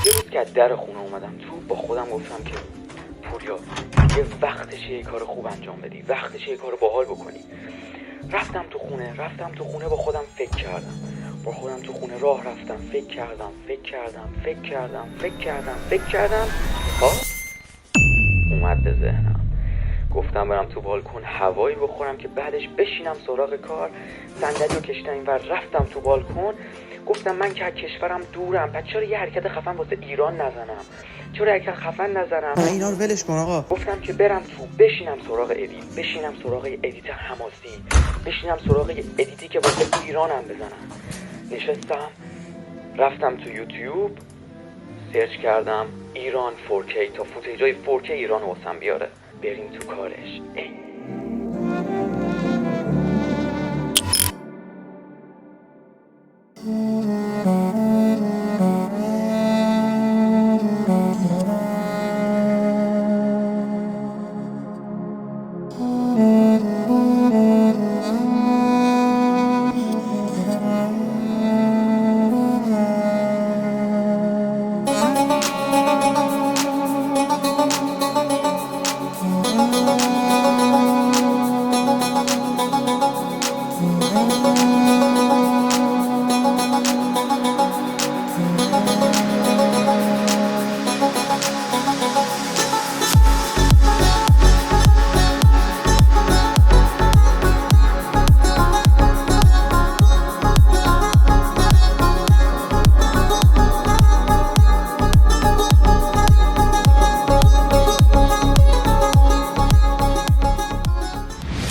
یه روز که از در خونه اومدم تو، با خودم گفتم که پوریا یه وقتشه یه کار خوب انجام بدی، وقتشه یه کار باحال بکنی. رفتم تو خونه با خودم فکر کردم، با خودم تو خونه راه رفتم، فکر کردم. ها اومد به ذهنم، گفتم برم تو بالکن هوایی بخورم که بعدش بشینم سراغ کار. صندلیو کشیدم اینور، رفتم تو بالکن، گفتم من که از کشورم دورم، پس چرا یه حرکت خفن واسه ایران نزنم، چرا حرکت خفن نزنم. اینا رو ولش کن آقا. گفتم که برم تو، بشینم سراغ ادیت حماسی، بشینم سراغ ادیتی که واسه ایرانم بزنم. نشستم، رفتم تو یوتیوب سرچ کردم ایران 4K تا فوتیجای 4K ایران واسم بیاره. بریم تو کارش.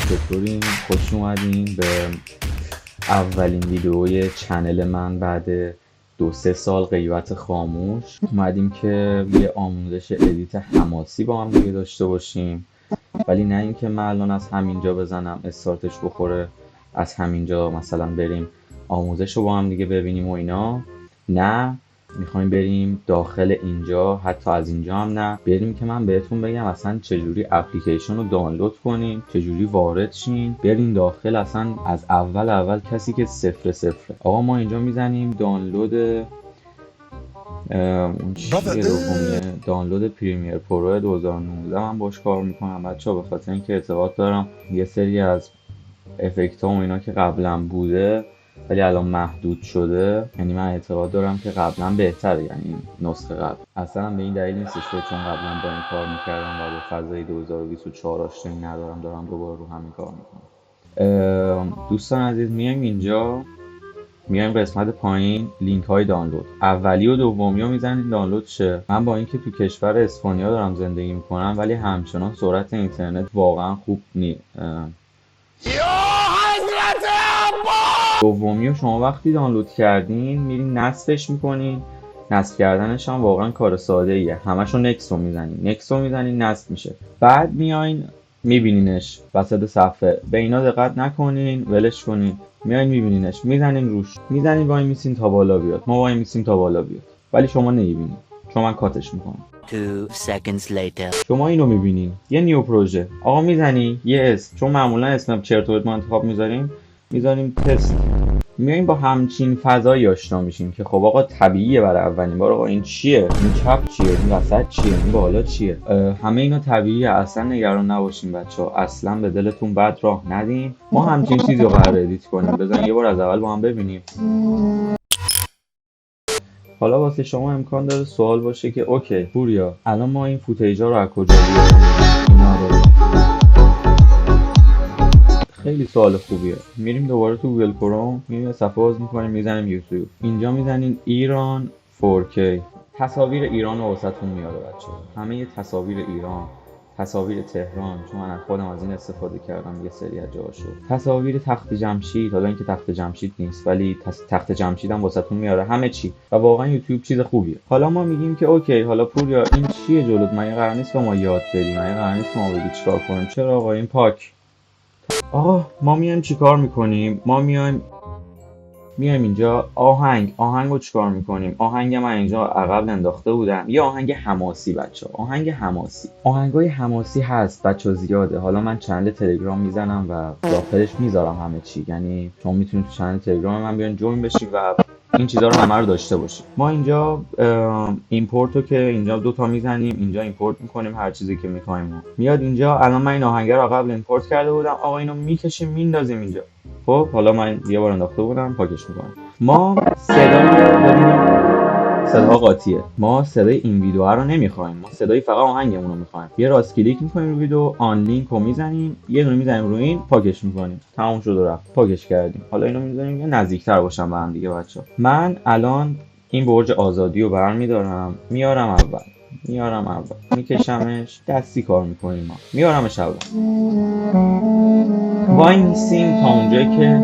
چطورین؟ خوش اومدین به اولین ویدئوی چنل من بعد 2-3 سال غیبت خاموش. اومدیم که یه آموزش ادیت حماسی با هم دیگه داشته باشیم، ولی نه اینکه من الان از همینجا بزنم استارتش بخوره، از همینجا مثلا بریم آموزش رو با هم دیگه ببینیم و اینا. نه، میخوایم بریم داخل اینجا، حتی از اینجا هم نه، بریم که من بهتون بگم اصلا چجوری اپلیکیشن رو دانلود کنین، چجوری وارد شین، بریم داخل اصلا از اول کسی که 0. آقا ما اینجا میزنیم دانلود دانلود پریمیر پرو 2019. من باش کار میکنم بچه‌ها، به خاطر اینکه ارتباط دارم یه سری از افکت ها و اینا که قبلا بوده ولی الان محدود شده، یعنی من اعتقاد دارم که قبلا بهتره، یعنی نسخه قبل اصلا به این دلیل نیستش که چون قبلا با این کار میکردم و به فضای 2024 آشنایی ندارم دارم دوباره رو همین کار میکنم. دوستان عزیز، میایم اینجا، میایم قسمت پایین لینک های دانلود، اولی و دومی رو میزنید دانلود شه. من با اینکه تو کشور اسپانیا دارم زندگی میکنم ولی همچنان سرعت اینترنت واقعا خوب نیست. دومی رو شما وقتی دانلود کردین میرین نصبش میکنین. نصب کردنش هم واقعا کار ساده ایه، همشو نکس رو میزنین نصب میشه. بعد میاین میبینینش وسط صفحه، به اینا دقت نکنین، ولش کنین. میاین میبینینش، میزنین روش، میزنین وای میسین تا بالا بیاد، ما وای میسیم تا بالا بیاد، ولی شما نمیبینین چون من کاتش میکنم. 2 seconds later. شما اینو میبینین یه نیو پروژه، آقا میزنی یه اسم، چون معمولا اسم چرت و پرت ما انتخاب میذاریم تست. میایم با همچین فضایی آشنا میشیم که خب آقا طبیعیه برای اولین بار. آقا این چیه؟ این چپ چیه؟ این وسط چیه؟ این بالا چیه؟ همه اینا طبیعیه، اصلا نگران نباشین بچه‌ها، اصلا به دلتون بد راه ندین. ما همچین چیزی رو قرار ادیت کنیم. بزن یه بار از اول با هم ببینیم. حالا واسه شما امکان داره سوال باشه که اوکی پوریا الان ما این فوتیجا رو از کجا بیاریم؟ اینا رو خیلی سوال خوبیه. میریم دوباره تو گوگل کروم، میریم صفحه باز میکنیم، میزنیم یوتیوب، اینجا میزنین ایران 4K. تصاویر ایران رو واسهتون میاره بچه‌ها، همه تصاویر ایران، تصاویر تهران، چون من خودم از این استفاده کردم یه سری از جاهاشو، تصاویر تخت جمشید، حالا اینکه تخت جمشید نیست ولی تخت جمشید هم واسهتون میاره، همه چی. و واقعا یوتیوب چیز خوبیه. حالا ما میگیم که اوکی حالا پوریا این چیه جلوت؟ من قرار نیست به ما یاد بدیم، من قرار نیست ما بگی چیکار کنیم. چرا آقا این پاک؟ آقا ما میایم چیکار میکنیم؟ ما میایم اینجا آهنگ رو چیکار میکنیم؟ آهنگ من اینجا عقب انداخته بودم، یه آهنگ حماسی بچه، آهنگای حماسی هست بچه زیاده. حالا من چنل تلگرام میزنم و داخلش میذارم همه چی، یعنی شما میتونید تو چنل تلگرام من بیان جوین بشید و این چیزا رو همه رو داشته باشیم. ما اینجا ایمپورت رو که اینجا دوتا میزنیم، اینجا ایمپورت میکنیم هر چیزی که میخوایم. میاد اینجا. الان من این آهنگر رو قبل ایمپورت کرده بودم. آقا اینو میکشیم میندازیم اینجا. خب حالا من یه بار انداخته بودم، پاکش میکنم. ما صدا قاطیه. ما صدای این ویدیو رو نمیخوایم، ما صدای فقط آهنگمون رو میخوایم. یه راست کلیک میکنیم رو ویدیو، آن لینک رو میزنیم، یه دونه میزنیم رو این، پاکش میکنیم. تموم شد و رفت. پاکش کردیم. حالا اینو میذاریم یه نزدیکتر باشن به هم دیگه بچه‌ها. من الان این برج آزادی رو برمیدارم، میارم اول میکشمش، دستی کار میکنیم. ما میارمش اول، وای میسیم تا اونجایی که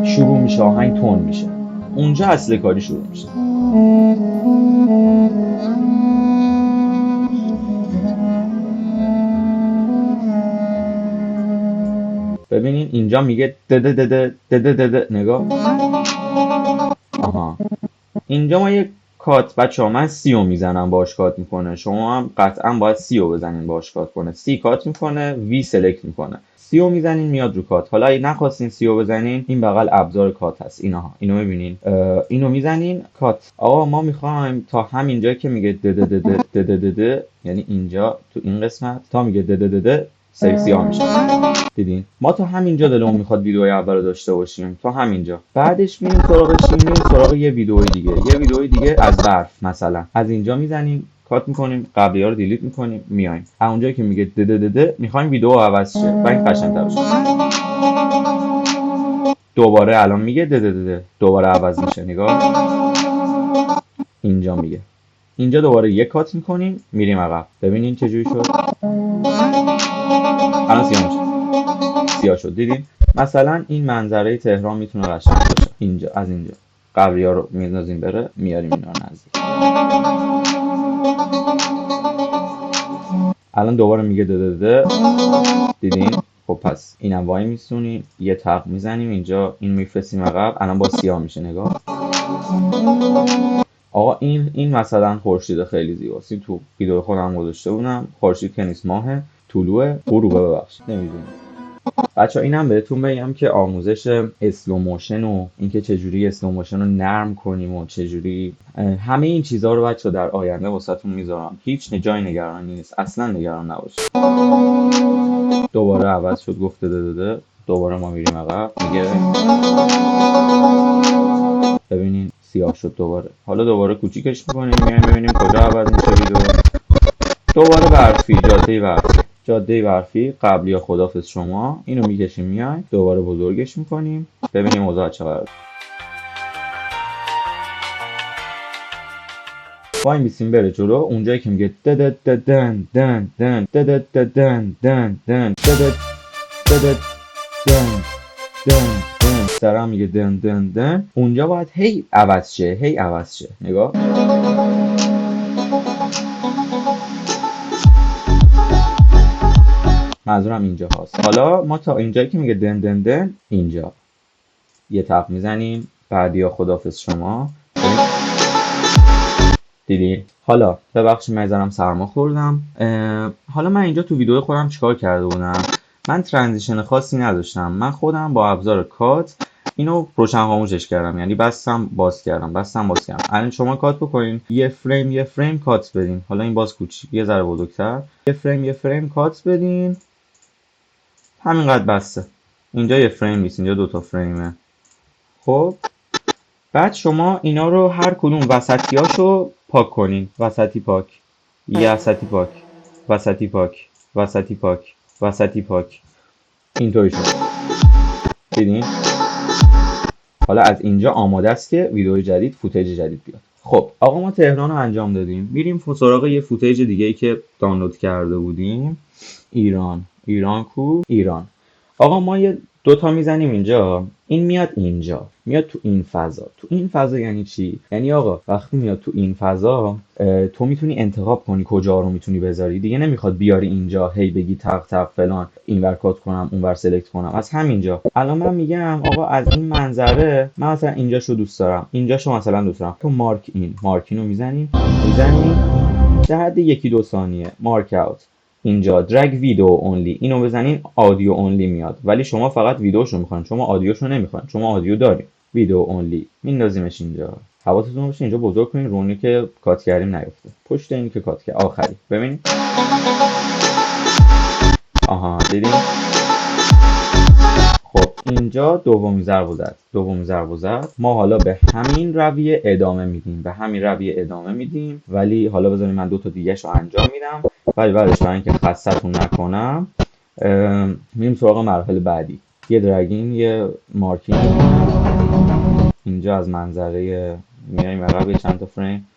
شروع میشه آهنگ تون میشه، اونجا اصل کاری شروع میشه. ببینین اینجا میگه دده دده دده دده. نگاه. آها. اینجا ما یک کات، بچه‌ها من سی رو میزنم باش کات میکنه. شما هم قطعا باید سی رو بزنین باش کات کنه. سی کات میکنه، وی سلکت میکنه. سی رو میزنین میاد رو کات. حالا اگه نخواستین سی رو بزنین، این بغل ابزار کات هست. اینو میبینین. اینو میزنین کات. آقا ما میخوایم تا همین جایی که میگه دده دده دده دده، یعنی اینجا تو این قسمت تا میگه دده دده سیاه میشه. دیدین؟ ما تا همینجا دلمون میخواد ویدیوی اول رو داشته باشیم، تا همینجا. بعدش میریم سراغ یه ویدیوی دیگه از برف مثلا. از اینجا میزنیم، کات میکنیم، قبلی‌ها رو دیلیت میکنیم، میایم. اونجایی که میگه دده دده میخوایم ویدیو عوض شه و این قشنگ‌تر بشه. دوباره الان میگه دده دده، دوباره عوض میشه. نگاه. اینجا میگه. اینجا دوباره یک کات میکنیم، میریم عقب. ببینین چه جوری شد. الان سیاه شد. دیدین؟ مثلا این منظره تهران میتونه قشنگ باشه. اینجا از اینجا قبلی‌ها رو میندازیم بره، میاریم اینا رو نزدیک. الان دوباره میگه دده. دیدین؟ خب پس اینم وای میسونیم، یه تق میزنیم اینجا، این میفرستیم عقب. الان با سیاه میشه. نگاه. آقا این مثلا خورشید خیلی زیباست. این تو ویدیو خودم گذاشته بودم. خورشید که نیست، ماه طلوع غروب. ببخشید نمیدونم. بچه اینم بهتون بگم که آموزش اسلو موشن و اینکه چجوری اسلو موشن رو نرم کنیم و چجوری همه این چیزها رو بچه در آینده واسهتون میذارم. هیچ جای نگرانی نیست، اصلا نگران نباشید. دوباره عوض شد، گفته داده. دوباره ما میریم عقب، میگه ببینین سیاه شد دوباره. حالا دوباره کوچیکش میکنیم، میایم ببینیم کجا عوض میشه ویدیو. دوباره برفی، جاده برفی قبلی یا خدافظ شما. اینو میکشیم میایم، دوباره بزرگش میکنیم، ببینیم اوضاع چقدر. وای میسیم بره جلو. اونجایی که میگه دن دن دن دن دن دن دن دن دن دن سرم میگه دن دن دن، اونجا باید هی عوض شه. نگاه. منظورم اینجا هست. حالا ما تا اینجایی که میگه دن دن دن، اینجا یه تق میزنیم، بعدی یا خدافظ شما. دیدین؟ حالا ببخشید من زدم سرما خوردم. حالا من اینجا تو ویدیو خودم چیکار کرده بودم؟ من ترانزیشن خاصی نداشتم. من خودم با ابزار کات اینو روشن خاموشش کردم، یعنی بستم باز کردم. الان شما کات بکنین، یه فریم کات بدین. حالا این باز کوچیک، یه ذره بزرگتر. یه فریم کات بدین، همینقدر بسته. اینجا یه فریم نیست، اینجا دوتا فریمه. خب بعد شما اینا رو هر کدوم وسطیاشو پاک کنین. وسطی پاک، وسطی پاک. اینطوری شد. دیدین؟ حالا از اینجا آماده است که ویدیو جدید، فوتیج جدید بیاد. خب آقا ما تهران رو انجام دادیم، میریم سراغ یه فوتیج دیگه‌ای که دانلود کرده بودیم. ایران. آقا ما یه دوتا میزنیم اینجا، این میاد اینجا، میاد تو این فضا یعنی چی؟ یعنی آقا وقتی میاد تو این فضا تو میتونی انتخاب کنی کجا رو میتونی بذاری. دیگه نمیخواد بیاری اینجا هی بگی تق فلان، اینور کات کنم اونور سلکت کنم. از همینجا الان من میگم آقا از این منظره من مثلا اینجاشو دوست دارم، اینجاشو مثلا دوست دارم. تو مارکینو میزنی در حد 1-2 ثانیه. مارک اوت. اینجا درگ ویدیو اونلی، اینو بزنین آدیو اونلی میاد، ولی شما فقط ویدیوشو میخواین، شما آدیوشو نمیخواین، شما آدیو دارین. ویدیو اونلی میندازیمش اینجا. حواستون باشه اینجا بزرگ کنین رونی که کات کردیم نیفته. پشت این که کات کرد آخری ببین. آها دیدین؟ خب اینجا دومی ضرب و زد. ما حالا به همین رویه ادامه میدیم ولی حالا بذارید من 2 تا دیگه‌شو انجام میدم. ولی بعدش برای اینکه خستتون نکنم میریم سراغ مرحله بعدی. یه درگین، یه مارکینگ اینجا از منظره میایم عقب چند تا فریم،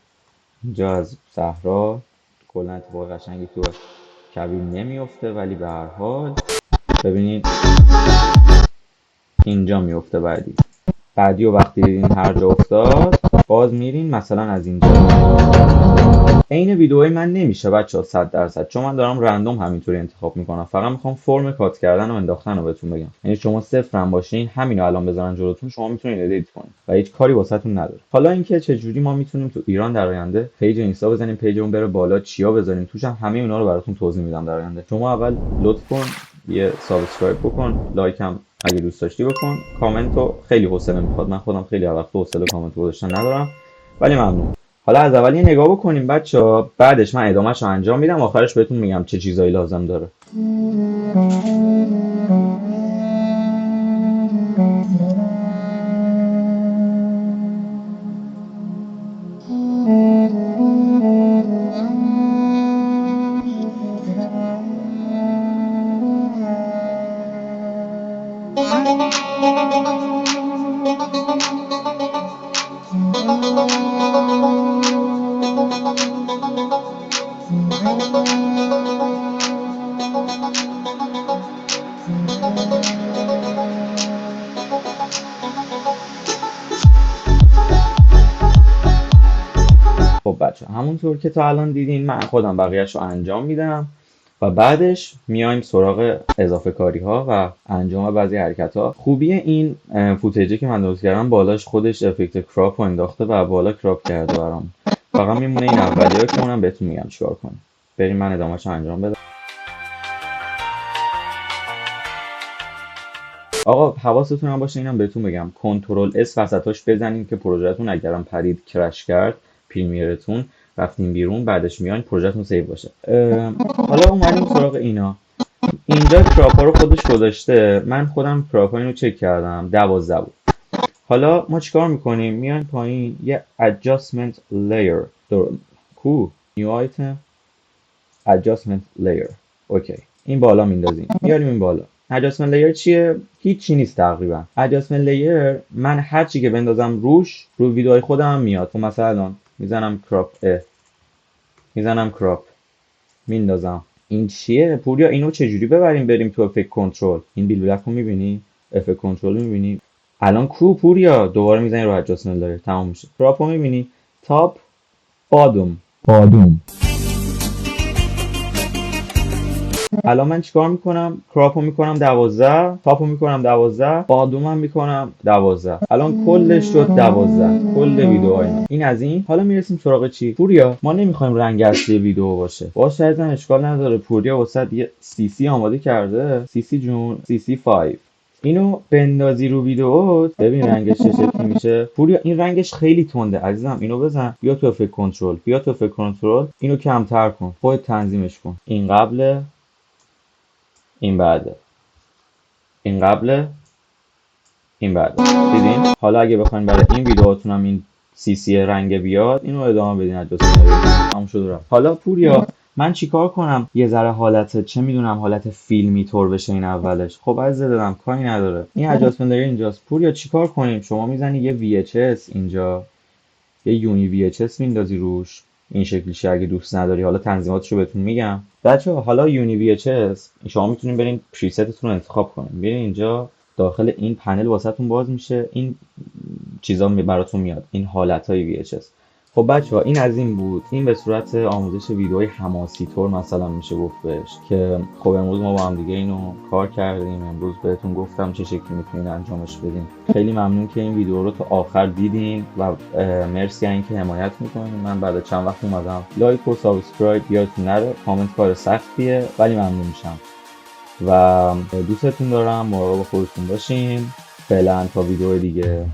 اینجا از صحرا. کلا اتفاق قشنگی تو کبیر نمیفته ولی به هر حال ببینید اینجا میفته. بعدی و وقتی دیدین هر جا افتاد باز میرین مثلا از اینجا. عین ویدئوی من نمیشه بچه‌ها 100%، چون من دارم رندوم همینطوری انتخاب میکنم. فقط میخوام فرم کات کردن و انداختن رو بهتون بگم. یعنی شما صفر هم باشین همینو الان بزنن جلوتون شما میتونید ادیت کنید و هیچ کاری واسهتون نداره. حالا اینکه چه جوری ما میتونیم تو ایران در آینده پیج اینستا بزنیم، پیجمون بره بالا، چیا بذاریم توش، همه اینا رو براتون توضیح میدم در آینده. شما اول لطف کن یه سابسکرایب بکن، لایک هم اگه دوست داشتی بکن، کامنتو خیلی حوصله میخواد. من خودم خیلی وقت حوصله کامنت گذاشتن ندارم ولی ممنون. حالا از اول یه نگاه بکنیم بچه‌ها، بعدش من ادامه‌شو انجام میدم، آخرش بهتون میگم چه چیزایی لازم داره. خب بچه همونطور که تا الان دیدین من خودم بقیهش رو انجام میدم و بعدش میایم سراغ اضافه کاری ها و انجام بعضی حرکت ها. خوبی این فوتیجی که من درست کردم بالاش خودش افکت کراپ رو انداخته و بالا کراپ کرده برام. فقط میمونه این اولیه که اونم بهتون میگم چیکار کنیم. بریم من ادامهش رو انجام بدم. آقا حواستون هم باشه اینم بهتون بگم کنترل اس وسطاش بزنین که پروژهتون اگرم پرید کرش کرد پریمیرتون رفتین بیرون بعدش میان پروژهتون سیو باشه. حالا اومدیم سراغ اینا. اینجا کراپا رو خودش گذاشته، من خودم کراپا اینو چک کردم 12 بود. حالا ما چیکار میکنیم؟ میایم پایین یه adjustment layer کو new item adjustment layer اوکی این بالا میندازیم میاریم این بالا. adjustment layer چیه؟ هیچی نیست تقریبا. adjustment layer من هر چی که بندازم روش رو ویدیوهای خودم هم میاد. تو مثلا الان میزنم کراپ میندازم. این چیه پوریا؟ اینو چجوری ببریم بریم تو افکت کنترل؟ این بیلبلک رو میبینی؟ افکت کنترل رو میبینی؟ الان کو پوریا دوباره میزنی رو adjustment layer تمام میشه. کراپ رو میبینی؟ تاپ بادوم الان من چیکار میکنم؟ کراپو میکنم 12، تاپو میکنم 12، بادومم میکنم 12. الان کلش شد 12 کل ویدیوهای من. این از این. حالا میرسیم سراغ چی؟ پوریا ما نمیخوایم رنگ اصلی ویدیو باشه. باشه ازم اشکال نداره. پوریا واسه یه CC آماده کرده. CC جون CC5 اینو بندازی رو ویدیو ببین رنگش چه شکلی میشه. پوریا این رنگش خیلی تنده عزیزم، اینو بزن بیا تو افکت کنترل اینو کمتر کن خودت تنظیمش کن. این قبله این بعده این قبله این بعده. دیدین؟ حالا اگه بخواین برای این ویدیوهاتون هم این CC رنگ بیاد اینو ادامه بدین تموم شد رفت. حالا پوریا من چیکار کنم یه ذره حالت چه میدونم حالت فیلمی طور بشه این اولش؟ خب عزیز دلم کاری نداره این adjustment layer اینجاست. پوریا چیکار کنیم؟ شما میزنی یه VHS اینجا یه یونی VHS میندازی روش این شکلیشه اگه دوست نداری. حالا تنظیماتشو بهتون میگم بچه‌ها. حالا یونی VHS شما میتونین برین پریستتون رو انتخاب کنین. برین اینجا داخل این پنل واسهتون باز میشه این چیزا براتون میاد این حالتهای VHS. خب بچه‌ها این از این بود. این به صورت آموزش ویدئوی حماسی طور مثلا میشه گفت بهش که خب امروز ما با هم دیگه اینو کار کردیم. امروز بهتون گفتم چه شکلی میتونین انجامش بدین. خیلی ممنون که این ویدیو رو تا آخر دیدین و مرسی اینکه حمایت میکنین. من بعد چند وقت اومدم لایک و سابسکرایب یادتون نره. کامنت کار سختیه ولی ممنون میشم و دوستتون دارم. مراقب خودتون باشین. فعلا تا ویدیو دیگه.